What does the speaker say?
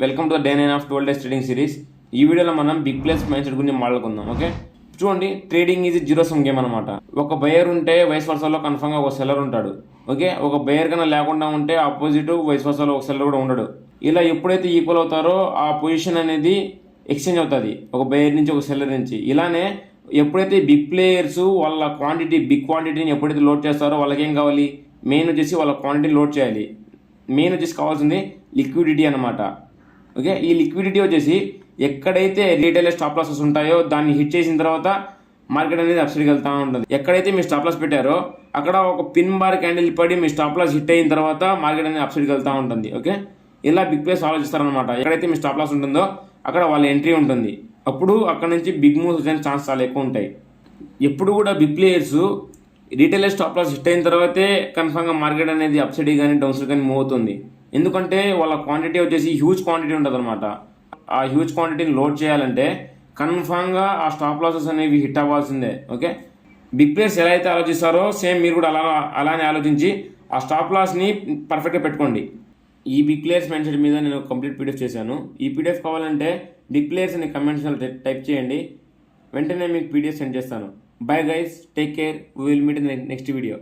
Welcome to the day 9 of 12 days trading series. ఈ వీడియోలో మనం బిగ్ ప్లేస్ మైండ్ సెట్ గురించి మాట్లాడుకుందాం. ఓకే, చూడండి, trading is zero sum game అనమాట. ఒక బయర్ ఉంటే వైస్ వర్సాలో కన్ఫర్మ్గా ఒక సెల్లర్ ఉంటాడు. ఓకే, ఒక బయర్ కన్నా లేకుండా ఉంటే ఆపోజిట్ వైస్ వర్సాలో ఒక సెల్లర్ కూడా ఉండడు. ఇలా ఎప్పుడైతే ఈక్వల్ అవుతారో ఆ పొజిషన్ అనేది ఎక్స్చేంజ్ అవుతుంది ఒక బయర్ నుంచి ఒక సెల్లర్ నుంచి. ఇలానే ఎప్పుడైతే బిగ్ ప్లేయర్స్ వాళ్ళ బిగ్ క్వాంటిటీని ఎప్పుడైతే లోడ్ చేస్తారో వాళ్ళకి ఏం కావాలి, మెయిన్ వచ్చేసి వాళ్ళ క్వాంటిటీని లోడ్ చేయాలి. మెయిన్ వచ్చేసి కావాల్సింది లిక్విడిటీ అనమాట. ఓకే, ఈ లిక్విడిటీ వచ్చేసి ఎక్కడైతే రీటైల్ స్టాప్ లాసెస్ ఉంటాయో దాన్ని హిట్ చేసిన తర్వాత మార్కెట్ అనేది అప్సైడ్కి వెళ్తూ ఉంటుంది. ఎక్కడైతే మీరు స్టాప్ లాస్ పెట్టారో అక్కడ ఒక పిన్ బార్ క్యాండిల్ పడి మీ స్టాప్ లాస్ హిట్ అయిన తర్వాత మార్కెట్ అనేది అప్సైడ్కి వెళ్తూ ఉంటుంది. ఓకే, ఇలా బిగ్ ప్లేస్ ఆలోచిస్తారనమాట. ఎక్కడైతే మీ స్టాప్ లాస్ ఉంటుందో అక్కడ వాళ్ళ ఎంట్రీ ఉంటుంది. అప్పుడు అక్కడ నుంచి బిగ్ మూవ్స్ వచ్చే ఛాన్స్ చాలా ఎక్కువ ఉంటాయి. ఎప్పుడు కూడా big players retail stop loss hit అయిన తర్వాతే కన్ఫర్మ్గా మార్కెట్ అనేది అప్సైడ్ కానీ డౌన్ సైడ్ కానీ మూవ్ అవుతుంది. ఎందుకంటే వాళ్ళ క్వాంటిటీ వచ్చేసి హ్యూజ్ క్వాంటిటీ ఉంటుంది అనమాట. ఆ హ్యూజ్ క్వాంటిటీని లోడ్ చేయాలంటే కన్ఫామ్గా ఆ స్టాప్ లాసెస్ అనేవి హిట్ అవ్వాల్సిందే. ఓకే, బిగ్ ప్లేయర్స్ ఎలా అయితే ఆలోచిస్తారో సేమ్ మీరు కూడా అలానే ఆలోచించి ఆ స్టాప్ లాస్ని పర్ఫెక్ట్గా పెట్టుకోండి. ఈ బిగ్ ప్లేయర్స్ మైండ్ సెట్ మీద నేను కంప్లీట్ పీడిఎఫ్ చేశాను. ఈ పీడిఎఫ్ కావాలంటే బిగ్ ప్లేయర్స్ అని కమెంట్స్లో టైప్ చేయండి, వెంటనే మీకు పీడిఎఫ్ సెండ్ చేస్తాను. Bye guys, take care, we will meet in next video.